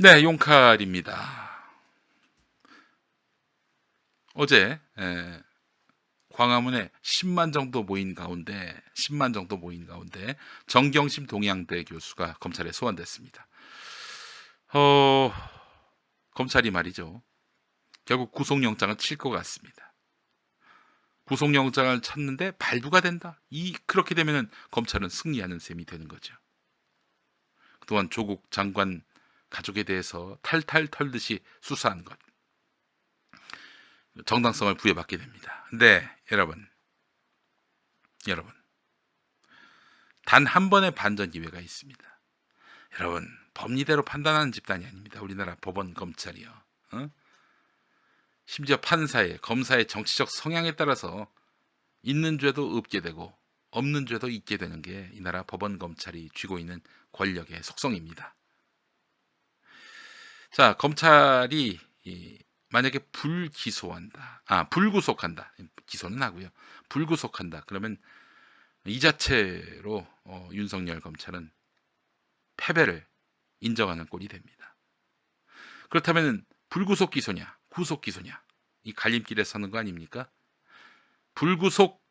네, 용칼입니다. 어제 광화문에 10만 정도 모인 가운데 정경심 동양대 교수가 검찰에 소환됐습니다. 어, 검찰이 말이죠. 결국 구속영장을 칠 것 같습니다. 구속영장을 쳤는데 발부가 된다. 그렇게 되면은 검찰은 승리하는 셈이 되는 거죠. 그동안 조국 장관 가족에 대해서 탈탈 털듯이 수사한 것. 정당성을 부여받게 됩니다. 근데 여러분 단 한 번의 반전 기회가 있습니다. 여러분 법리대로 판단하는 집단이 아닙니다. 우리나라 법원 검찰이요. 어? 심지어 판사의 검사의 정치적 성향에 따라서 있는 죄도 없게 되고 없는 죄도 있게 되는 게 이 나라 법원 검찰이 쥐고 있는 권력의 속성입니다. 자, 검찰이 만약에 불구속한다. 기소는 하고요. 불구속한다. 그러면 이 자체로 윤석열 검찰은 패배를 인정하는 꼴이 됩니다. 그렇다면 불구속 기소냐, 구속 기소냐, 이 갈림길에 서는 거 아닙니까? 불구속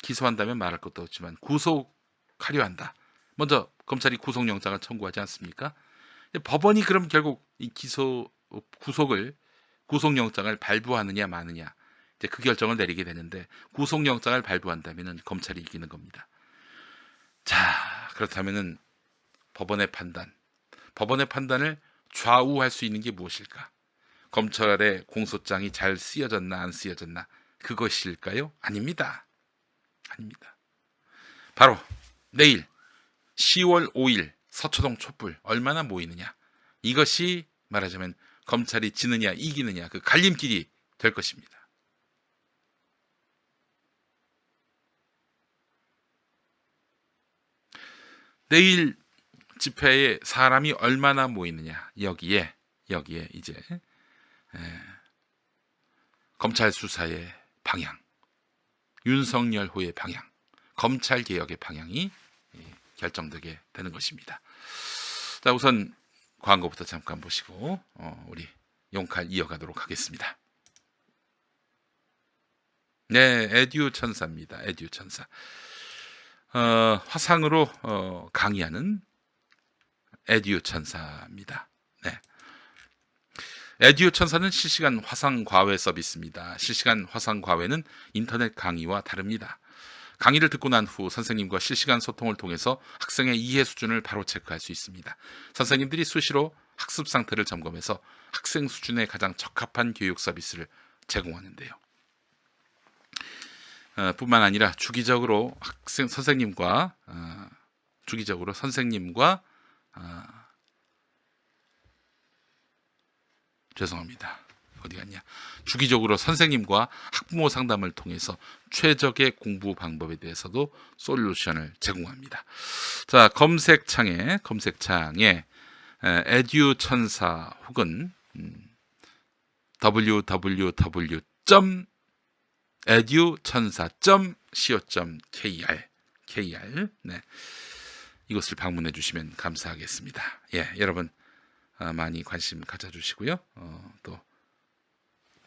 기소한다면 말할 것도 없지만 구속하려 한다. 먼저 검찰이 구속영장을 청구하지 않습니까? 법원이 그럼 결국 이 구속영장을 발부하느냐 마느냐 이제 그 결정을 내리게 되는데 구속영장을 발부한다면은 검찰이 이기는 겁니다. 자, 그렇다면은 법원의 판단을 좌우할 수 있는 게 무엇일까? 검찰의 공소장이 잘 쓰여졌나 안 쓰여졌나 그것일까요? 아닙니다. 바로 내일 10월 5일 서초동 촛불 얼마나 모이느냐, 이것이 말하자면 검찰이 지느냐 이기느냐 그 갈림길이 될 것입니다. 내일 집회에 사람이 얼마나 모이느냐, 여기에 이제 검찰 수사의 방향, 윤석열호의 방향, 검찰 개혁의 방향이 결정되게 되는 것입니다. 자, 우선 광고부터 잠깐 보시고 우리 용칼 이어가도록 하겠습니다. 네, 에듀 천사입니다. 에듀 천사. 화상으로 강의하는 에듀 천사입니다. 네. 에듀 천사는 실시간 화상 과외 서비스입니다. 실시간 화상 과외는 인터넷 강의와 다릅니다. 강의를 듣고 난 후 선생님과 실시간 소통을 통해서 학생의 이해 수준을 바로 체크할 수 있습니다. 선생님들이 수시로 학습 상태를 점검해서 학생 수준에 가장 적합한 교육 서비스를 제공하는데요. 뿐만 아니라 주기적으로 선생님과 주기적으로 선생님과 학부모 상담을 통해서 최적의 공부 방법에 대해서도 솔루션을 제공합니다. 자, 검색창에 에듀 천사 혹은 www.edu천사.co.kr 네, 이곳을 방문해 주시면 감사하겠습니다. 예, 여러분 많이 관심 가져주시고요. 또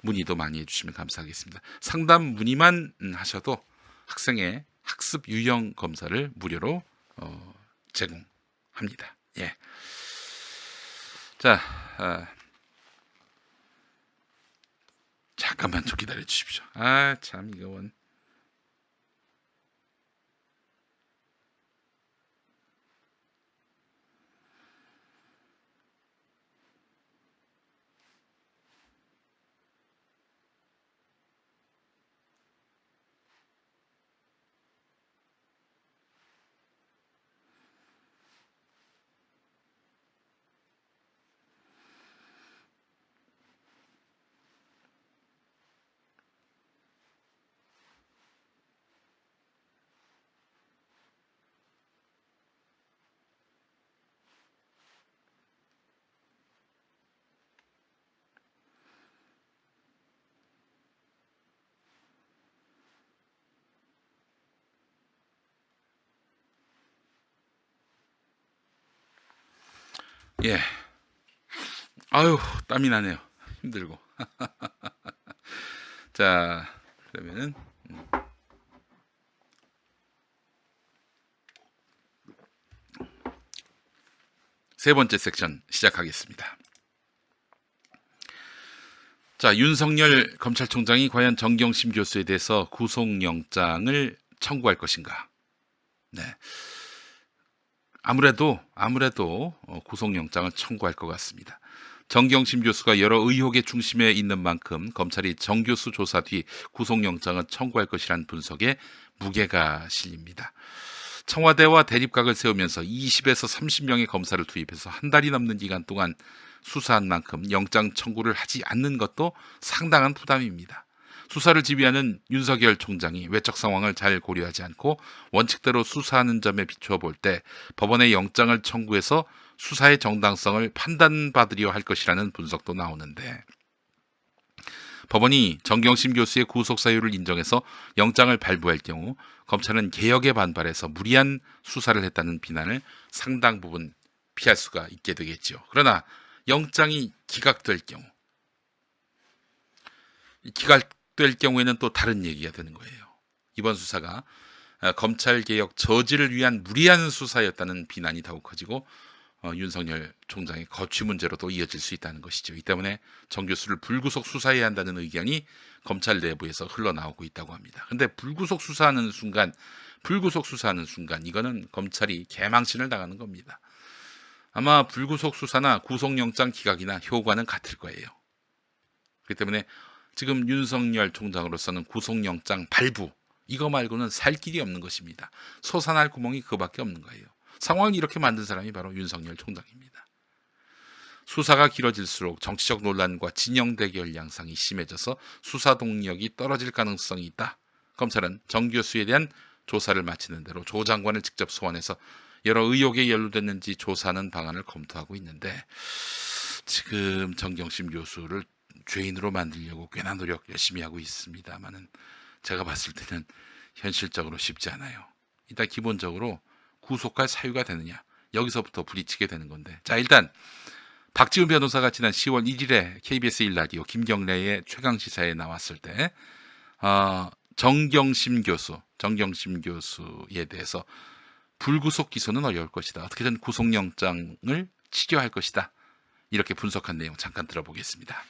문의도 많이 해주시면 감사하겠습니다. 상담 문의만 하셔도 학생의 학습 유형 검사를 무료로 제공합니다. 예. 자, 잠깐만 좀 기다려 주십시오. 참 이건 예. 아유, 땀이 나네요. 힘들고. 자, 그러면은 세 번째 섹션 시작하겠습니다. 자, 윤석열 검찰총장이 과연 정경심 교수에 대해서 구속영장을 청구할 것인가? 네. 아무래도 구속영장을 청구할 것 같습니다. 정경심 교수가 여러 의혹의 중심에 있는 만큼 검찰이 정 교수 조사 뒤 구속영장을 청구할 것이라는 분석에 무게가 실립니다. 청와대와 대립각을 세우면서 20에서 30명의 검사를 투입해서 한 달이 넘는 기간 동안 수사한 만큼 영장 청구를 하지 않는 것도 상당한 부담입니다. 수사를 지휘하는 윤석열 총장이 외적 상황을 잘 고려하지 않고 원칙대로 수사하는 점에 비추어 볼 때 법원에 영장을 청구해서 수사의 정당성을 판단받으려 할 것이라는 분석도 나오는데, 법원이 정경심 교수의 구속 사유를 인정해서 영장을 발부할 경우 검찰은 개혁에 반발해서 무리한 수사를 했다는 비난을 상당 부분 피할 수가 있게 되겠죠. 그러나 영장이 기각될 경우에는 또 다른 얘기가 되는 거예요. 이번 수사가 검찰개혁 저지를 위한 무리한 수사였다는 비난이 더욱 커지고 윤석열 총장의 거취 문제로도 이어질 수 있다는 것이죠. 이 때문에 정 교수를 불구속 수사해야 한다는 의견이 검찰 내부에서 흘러나오고 있다고 합니다. 그런데 불구속 수사하는 순간 이거는 검찰이 개망신을 당하는 겁니다. 아마 불구속 수사나 구속영장 기각이나 효과는 같을 거예요. 그렇기 때문에 지금 윤석열 총장으로서는 구속영장 발부, 이거 말고는 살 길이 없는 것입니다. 솟아날 구멍이 그거밖에 없는 거예요. 상황을 이렇게 만든 사람이 바로 윤석열 총장입니다. 수사가 길어질수록 정치적 논란과 진영 대결 양상이 심해져서 수사 동력이 떨어질 가능성이 있다. 검찰은 정 교수에 대한 조사를 마치는 대로 조 장관을 직접 소환해서 여러 의혹에 연루됐는지 조사하는 방안을 검토하고 있는데, 지금 정경심 교수를 죄인으로 만들려고 꽤나 노력 열심히 하고 있습니다만은 제가 봤을 때는 현실적으로 쉽지 않아요. 일단 기본적으로 구속할 사유가 되느냐, 여기서부터 부딪히게 되는 건데, 자, 일단 박지훈 변호사가 지난 10월 1일에 KBS 1라디오 김경래의 최강시사에 나왔을 때 정경심 교수에 대해서 불구속 기소는 어려울 것이다, 어떻게든 구속영장을 치료할 것이다, 이렇게 분석한 내용 잠깐 들어보겠습니다.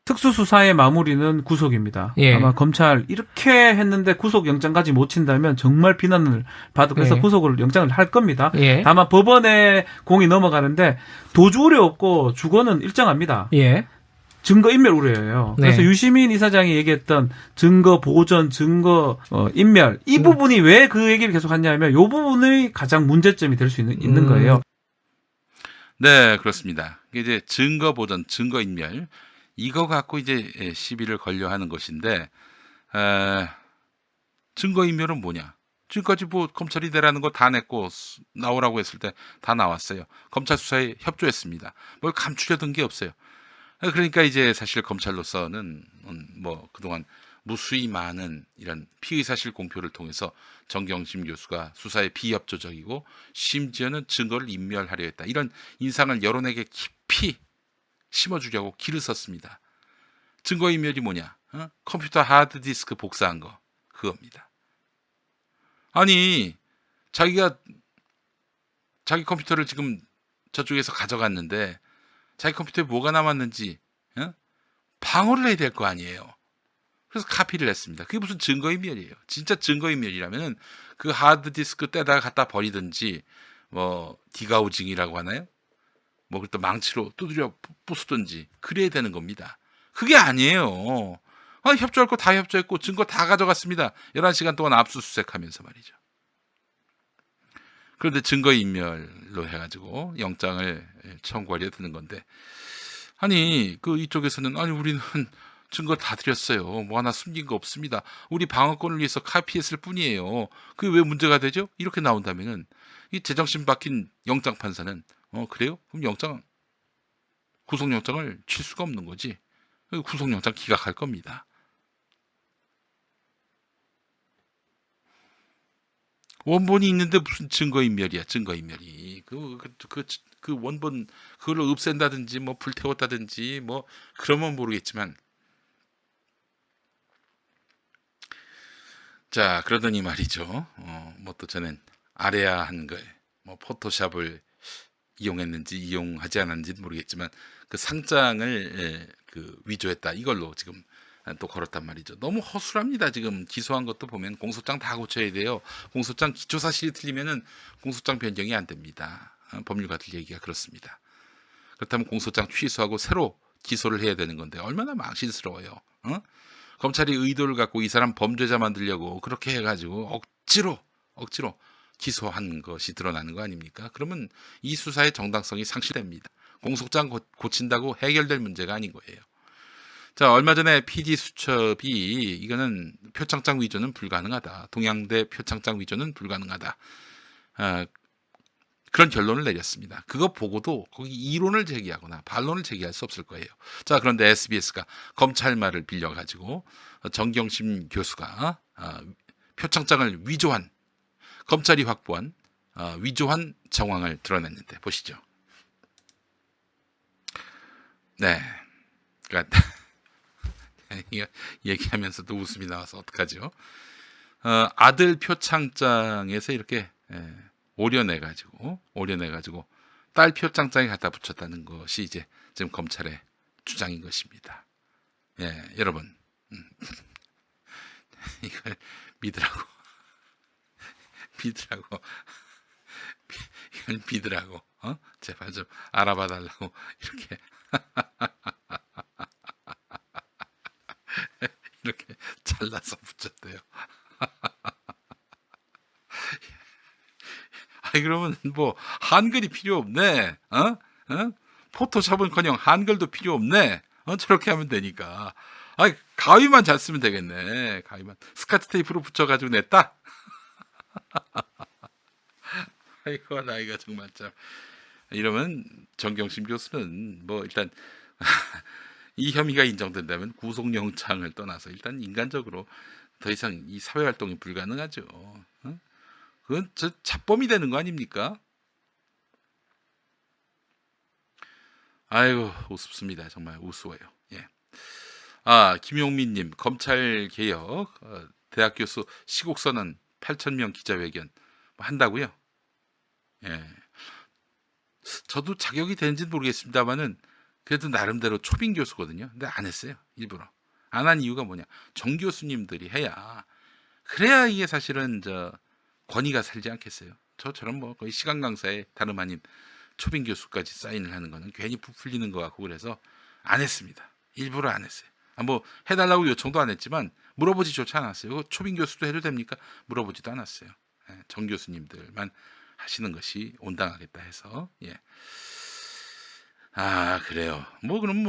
특수수사의 마무리는 구속입니다. 예. 아마 검찰 이렇게 했는데 구속영장까지 못 친다면 정말 비난을 받고 그래서 예. 구속을 영장을 할 겁니다. 예. 다만 법원에 공이 넘어가는데 도주 우려 없고 주거는 일정합니다. 예. 증거 인멸 우려예요. 네. 그래서 유시민 이사장이 얘기했던 증거 보전, 증거 인멸, 이 부분이 왜 그 얘기를 계속 하냐면 이 부분이 가장 문제점이 될 수 있는 거예요. 네, 그렇습니다. 이제 증거 보전, 증거 인멸, 이거 갖고 이제 시비를 걸려 하는 것인데, 증거 인멸은 뭐냐? 지금까지 뭐 검찰이 내라는 거 다 냈고 나오라고 했을 때 다 나왔어요. 검찰 수사에 협조했습니다. 뭘 감추려던 게 없어요. 그러니까 이제 사실 검찰로서는 뭐 그동안 무수히 많은 이런 피의사실 공표를 통해서 정경심 교수가 수사에 비협조적이고 심지어는 증거를 인멸하려 했다, 이런 인상을 여론에게 깊이 심어주려고 길을 썼습니다. 증거인멸이 뭐냐? 컴퓨터 하드디스크 복사한 거, 그겁니다. 아니, 자기 컴퓨터를 지금 저쪽에서 가져갔는데 자기 컴퓨터에 뭐가 남았는지 방어를 해야 될 거 아니에요. 그래서 카피를 했습니다. 그게 무슨 증거인멸이에요. 진짜 증거인멸이라면은 그 하드디스크 떼다가 갖다 버리든지, 뭐 디가우징이라고 하나요? 뭐 그때 망치로 두드려 부수든지 그래야 되는 겁니다. 그게 아니에요. 협조할 거 다 협조했고 증거 다 가져갔습니다. 11시간 동안 압수수색하면서 말이죠. 그런데 증거인멸로 해가지고 영장을 청구하려 드는 건데, 아니 그 이쪽에서는 아니 우리는 증거 다 드렸어요. 뭐 하나 숨긴 거 없습니다. 우리 방어권을 위해서 카피했을 뿐이에요. 그게 왜 문제가 되죠? 이렇게 나온다면은 이 제정신 박힌 영장 판사는 그래요? 그럼 구속영장을 칠 수가 없는 거지. 구속영장 기각할 겁니다. 원본이 있는데 무슨 증거인멸이야, 증거인멸이. 그 원본, 그걸 없앤다든지, 뭐, 불태웠다든지, 뭐, 그러면 모르겠지만. 자, 그러더니 말이죠. 뭐 또 저는 알아야 하는 걸, 뭐, 포토샵을 이용했는지, 이용하지 않았는지는 모르겠지만, 그 상장을, 위조했다. 이걸로 지금 또 걸었단 말이죠. 너무 허술합니다. 지금 기소한 것도 보면 공소장 다 고쳐야 돼요. 공소장 기초 사실이 틀리면은 공소장 변경이 안 됩니다. 법률가들 얘기가 그렇습니다. 그렇다면 공소장 취소하고 새로 기소를 해야 되는 건데 얼마나 망신스러워요. 검찰이 의도를 갖고 이 사람 범죄자 만들려고 그렇게 해가지고 억지로 기소한 것이 드러나는 거 아닙니까? 그러면 이 수사의 정당성이 상실됩니다. 공소장 고친다고 해결될 문제가 아닌 거예요. 자, 얼마 전에 PD 수첩이 이거는 표창장 위조는 불가능하다. 동양대 표창장 위조는 불가능하다. 그런 결론을 내렸습니다. 그거 보고도 거기 이론을 제기하거나 반론을 제기할 수 없을 거예요. 자, 그런데 SBS가 검찰 말을 빌려가지고 정경심 교수가 표창장을 위조한, 검찰이 확보한 위조한 정황을 드러냈는데 보시죠. 네. 그러니까 얘기하면서도 웃음이 나와서 어떡하죠? 아들 표창장에서 이렇게 오려내가지고 딸 표창장에 갖다 붙였다는 것이 이제 지금 검찰의 주장인 것입니다. 예, 여러분 이걸 믿으라고 이걸 믿으라고 제발 좀 알아봐 달라고 이렇게 이렇게 잘라서 붙였대요. 아니 그러면 뭐 한글이 필요 없네. 포토샵은커녕 한글도 필요 없네. 저렇게 하면 되니까. 아니 가위만 잘 쓰면 되겠네. 가위만 스카치 테이프로 붙여가지고 냈다. 아이고 나이가 정말 참. 이러면 정경심 교수는 뭐 일단 이 혐의가 인정된다면 구속영장을 떠나서 일단 인간적으로 더 이상 이 사회활동이 불가능하죠. 그건 잡범이 되는 거 아닙니까? 아이고 우습습니다. 정말 우스워요. 예. 김용민님 검찰개혁 대학 교수 시국선언 8,000명 기자회견 뭐 한다고요? 예. 저도 자격이 되는지는 모르겠습니다만은 그래도 나름대로 초빙 교수거든요. 근데 안 했어요. 일부러. 안 한 이유가 뭐냐? 정 교수님들이 해야 그래야 이게 사실은 권위가 살지 않겠어요. 저처럼 뭐 거의 시간 강사에 다름 아닌 초빙 교수까지 사인을 하는 거는 괜히 부풀리는 것 같고 그래서 안 했습니다. 일부러 안 했어요. 뭐 해달라고 요청도 안 했지만 물어보지조차 않았어요. 초빙 교수도 해도 됩니까? 물어보지도 않았어요. 정 교수님들만 하시는 것이 온당하겠다 해서 예. 그래요. 뭐 그럼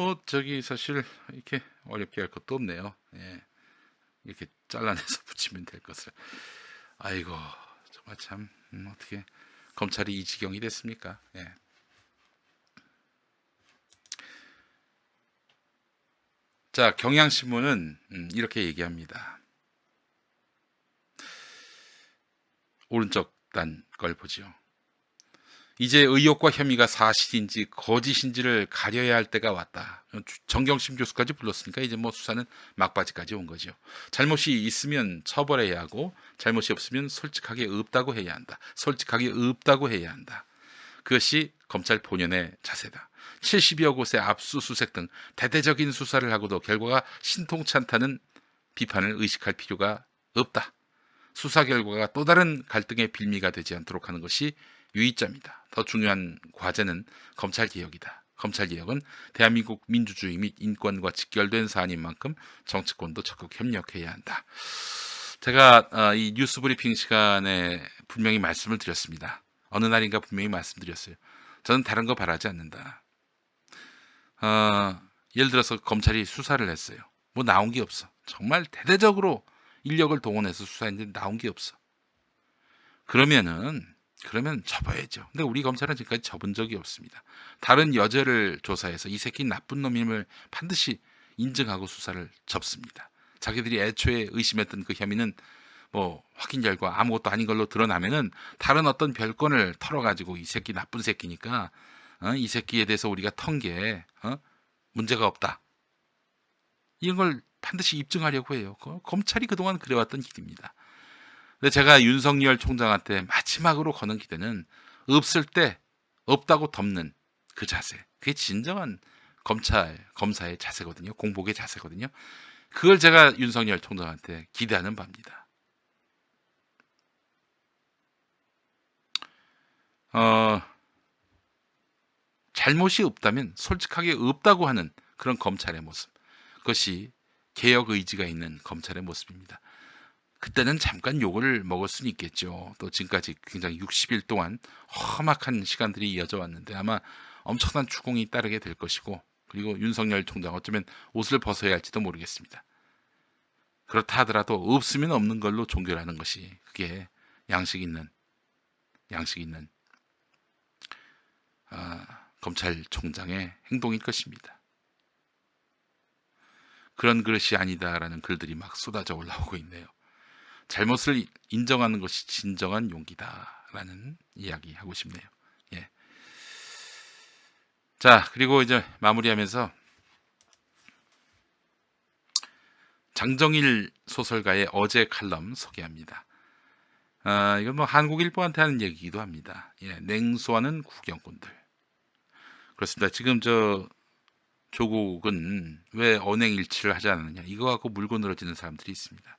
사실 이렇게 어렵게 할 것도 없네요. 예. 이렇게 잘라내서 붙이면 될 것을. 아이고 정말 참 어떻게 검찰이 이 지경이 됐습니까? 예. 자, 경향신문은 이렇게 얘기합니다. 오른쪽 단 걸 보죠. 이제 의혹과 혐의가 사실인지 거짓인지를 가려야 할 때가 왔다. 정경심 교수까지 불렀으니까 이제 수사는 막바지까지 온 거죠. 잘못이 있으면 처벌해야 하고 잘못이 없으면 솔직하게 없다고 해야 한다. 솔직하게 없다고 해야 한다. 그것이 검찰 본연의 자세다. 70여 곳의 압수수색 등 대대적인 수사를 하고도 결과가 신통치 않다는 비판을 의식할 필요가 없다. 수사 결과가 또 다른 갈등의 빌미가 되지 않도록 하는 것이 유의점이다. 더 중요한 과제는 검찰개혁이다. 검찰개혁은 대한민국 민주주의 및 인권과 직결된 사안인 만큼 정치권도 적극 협력해야 한다. 제가 이 뉴스 브리핑 시간에 분명히 말씀을 드렸습니다. 어느 날인가 분명히 말씀드렸어요. 저는 다른 거 바라지 않는다. 예를 들어서 검찰이 수사를 했어요. 나온 게 없어. 정말 대대적으로 인력을 동원해서 수사했는데 나온 게 없어. 그러면 접어야죠. 근데 우리 검찰은 지금까지 접은 적이 없습니다. 다른 여죄를 조사해서 이 새끼 나쁜 놈임을 반드시 인정하고 수사를 접습니다. 자기들이 애초에 의심했던 그 혐의는 뭐 확인 결과 아무것도 아닌 걸로 드러나면은 다른 어떤 별건을 털어가지고 이 새끼 나쁜 새끼니까 이 새끼에 대해서 우리가 턴 게 문제가 없다. 이런 걸 반드시 입증하려고 해요. 검찰이 그동안 그래왔던 길입니다. 근데 제가 윤석열 총장한테 마지막으로 거는 기대는 없을 때 없다고 덮는 그 자세. 그게 진정한 검사의 자세거든요. 공복의 자세거든요. 그걸 제가 윤석열 총장한테 기대하는 바입니다. 잘못이 없다면 솔직하게 없다고 하는 그런 검찰의 모습. 그것이 개혁 의지가 있는 검찰의 모습입니다. 그때는 잠깐 욕을 먹을 수는 있겠죠. 또 지금까지 굉장히 60일 동안 험악한 시간들이 이어져 왔는데 아마 엄청난 추궁이 따르게 될 것이고, 그리고 윤석열 총장 어쩌면 옷을 벗어야 할지도 모르겠습니다. 그렇다 하더라도 없으면 없는 걸로 종결하는 것이 그게 양식 있는 검찰총장의 행동일 것입니다. 그런 그릇이 아니다라는 글들이 막 쏟아져 올라오고 있네요. 잘못을 인정하는 것이 진정한 용기다라는 이야기 하고 싶네요. 예. 자, 그리고 이제 마무리하면서 장정일 소설가의 어제 칼럼 소개합니다. 이건 뭐 한국일보한테 하는 얘기기도 합니다. 예, 냉소하는 구경꾼들. 그렇습니다. 지금 조국은 왜 언행일치를 하지 않느냐, 이거 갖고 물고 늘어지는 사람들이 있습니다.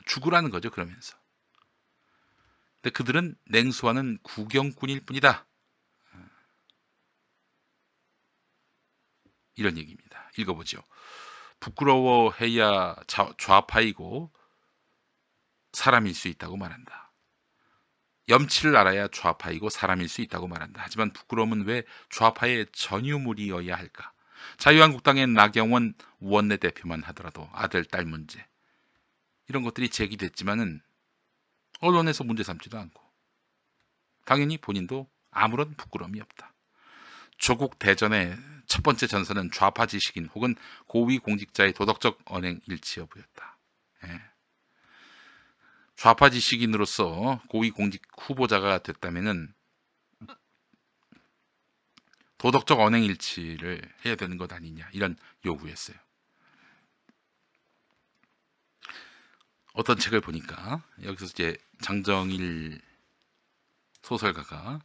죽으라는 거죠, 그러면서. 근데 그들은 냉소하는 구경꾼일 뿐이다. 이런 얘기입니다. 읽어보죠. 부끄러워해야 좌파이고 사람일 수 있다고 말한다. 염치를 알아야 좌파이고 사람일 수 있다고 말한다. 하지만 부끄러움은 왜 좌파의 전유물이어야 할까? 자유한국당의 나경원 원내대표만 하더라도 아들, 딸 문제, 이런 것들이 제기됐지만은 언론에서 문제 삼지도 않고, 당연히 본인도 아무런 부끄러움이 없다. 조국 대전의 첫 번째 전선은 좌파 지식인 혹은 고위 공직자의 도덕적 언행 일치 여부였다. 예. 좌파 지식인으로서 고위 공직 후보자가 됐다면은 도덕적 언행 일치를 해야 되는 것 아니냐, 이런 요구였어요. 어떤 책을 보니까 여기서 이제 장정일 소설가가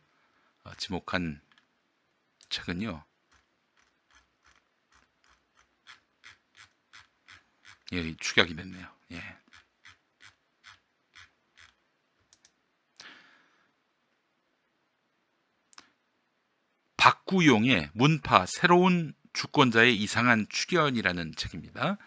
지목한 책은요, 예, 축약이 됐네요. 예. 박구용의 문파 새로운 주권자의 이상한 출현이라는 책입니다.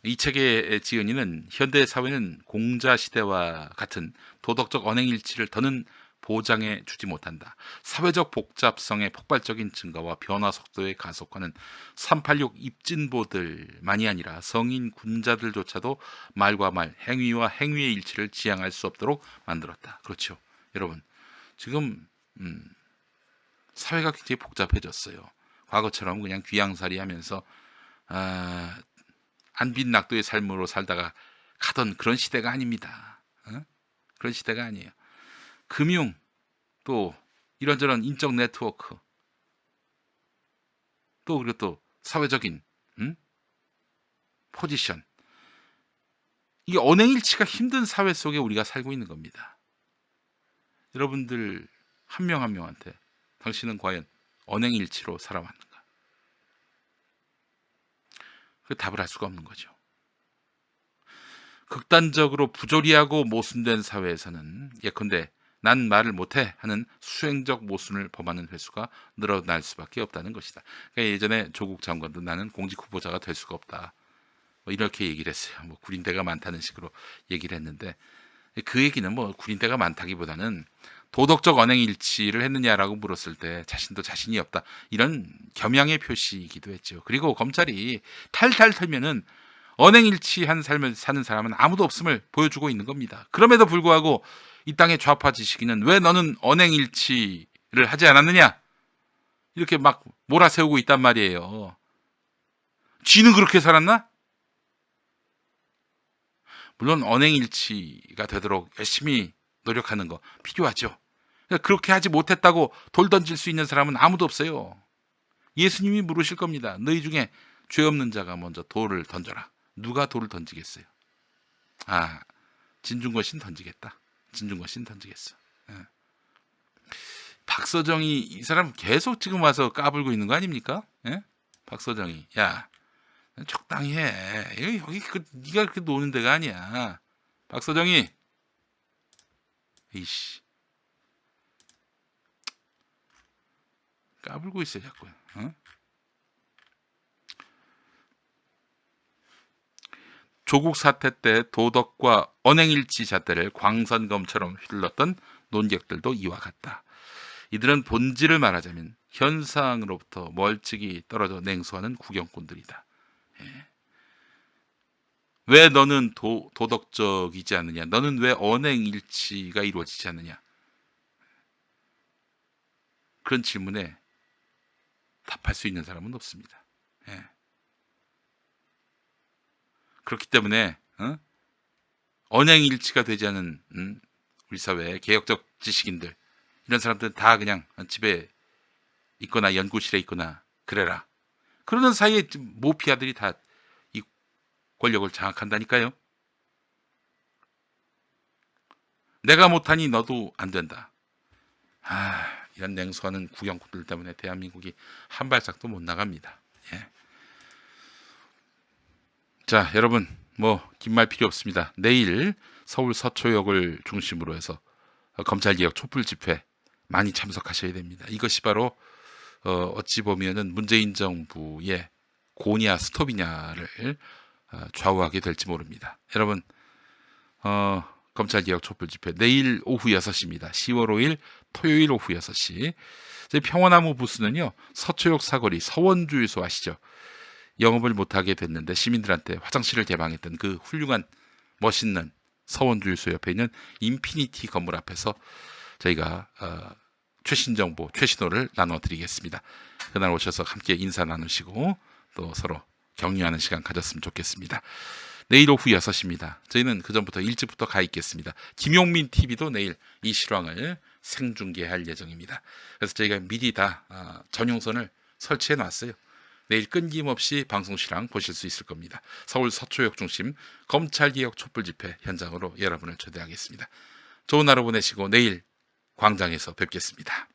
이 책의 지은이는 현대 사회는 공자 시대와 같은 도덕적 언행일치를 더는 보장해 주지 못한다. 사회적 복잡성의 폭발적인 증가와 변화 속도의 가속화는 386 입진보들만이 아니라 성인 군자들조차도 말과 말, 행위와 행위의 일치를 지향할 수 없도록 만들었다. 그렇죠. 여러분, 지금 사회가 굉장히 복잡해졌어요. 과거처럼 그냥 귀양살이 하면서 안빈낙도의 삶으로 살다가 가던 그런 시대가 아닙니다. 그런 시대가 아니에요. 금융, 또 이런저런 인적 네트워크, 또 그리고 또 사회적인 포지션, 이게 언행일치가 힘든 사회 속에 우리가 살고 있는 겁니다. 여러분들 한 명 한 명한테 당신은 과연 언행일치로 살아왔는가? 그 답을 할 수가 없는 거죠. 극단적으로 부조리하고 모순된 사회에서는 예컨대 난 말을 못해 하는 수행적 모순을 범하는 횟수가 늘어날 수밖에 없다는 것이다. 그러니까 예전에 조국 장관도 나는 공직 후보자가 될 수가 없다, 뭐 이렇게 얘기를 했어요. 뭐 구린대가 많다는 식으로 얘기를 했는데, 그 얘기는 뭐 구린대가 많다기보다는 도덕적 언행일치를 했느냐라고 물었을 때 자신도 자신이 없다, 이런 겸양의 표시이기도 했죠. 그리고 검찰이 탈탈 털면은 언행일치한 삶을 사는 사람은 아무도 없음을 보여주고 있는 겁니다. 그럼에도 불구하고 이 땅의 좌파 지식인은 왜 너는 언행일치를 하지 않았느냐, 이렇게 막 몰아세우고 있단 말이에요. 쥐는 그렇게 살았나? 물론 언행일치가 되도록 열심히 노력하는 거 필요하죠. 그렇게 하지 못했다고 돌 던질 수 있는 사람은 아무도 없어요. 예수님이 물으실 겁니다. 너희 중에 죄 없는 자가 먼저 돌을 던져라. 누가 돌을 던지겠어요? 아, 진중권 씨는 던지겠다. 진중권 씨는 던지겠어. 예. 박서정이 이 사람 계속 지금 와서 까불고 있는 거 아닙니까? 예? 박서정이, 야, 적당히 해. 여기 네가 그렇게 노는 데가 아니야. 박서정이, 이씨, 까불고 있어 자꾸. 어? 조국 사태 때 도덕과 언행일치 잣대를 광선검처럼 휘둘렀던 논객들도 이와 같다. 이들은 본질을 말하자면 현상으로부터 멀찍이 떨어져 냉소하는 구경꾼들이다. 예. 왜 너는 도덕적이지 않느냐? 너는 왜 언행일치가 이루어지지 않느냐? 그런 질문에 답할 수 있는 사람은 없습니다. 예. 그렇기 때문에 언행일치가 되지 않은 우리 사회의 개혁적 지식인들, 이런 사람들은 다 그냥 집에 있거나 연구실에 있거나 그래라. 그러는 사이에 모피아들이 다 이 권력을 장악한다니까요. 내가 못하니 너도 안 된다. 이런 냉소하는 구경꾼들 때문에 대한민국이 한 발짝도 못 나갑니다. 예. 자, 여러분, 긴 말 필요 없습니다. 내일 서울 서초역을 중심으로 해서 검찰개혁 촛불 집회 많이 참석하셔야 됩니다. 이것이 바로 어찌 보면은 문재인 정부의 고냐 스톱이냐를 좌우하게 될지 모릅니다. 여러분, 검찰개혁 촛불 집회 내일 오후 6시입니다. 10월 5일 토요일 오후 6시. 저희 평화나무 부스는요, 서초역 사거리 서원주유소 아시죠? 영업을 못하게 됐는데 시민들한테 화장실을 개방했던 그 훌륭한 멋있는 서원주유소 옆에 있는 인피니티 건물 앞에서 저희가 최신 정보, 최신호를 나눠드리겠습니다. 그날 오셔서 함께 인사 나누시고 또 서로 격려하는 시간 가졌으면 좋겠습니다. 내일 오후 6시입니다. 저희는 그전부터 일찍부터 가 있겠습니다. 김용민 TV도 내일 이 실황을 생중계할 예정입니다. 그래서 저희가 미리 다 전용선을 설치해 놨어요. 내일 끊김없이 방송 실황 보실 수 있을 겁니다. 서울 서초역 중심 검찰개혁 촛불 집회 현장으로 여러분을 초대하겠습니다. 좋은 하루 보내시고 내일 광장에서 뵙겠습니다.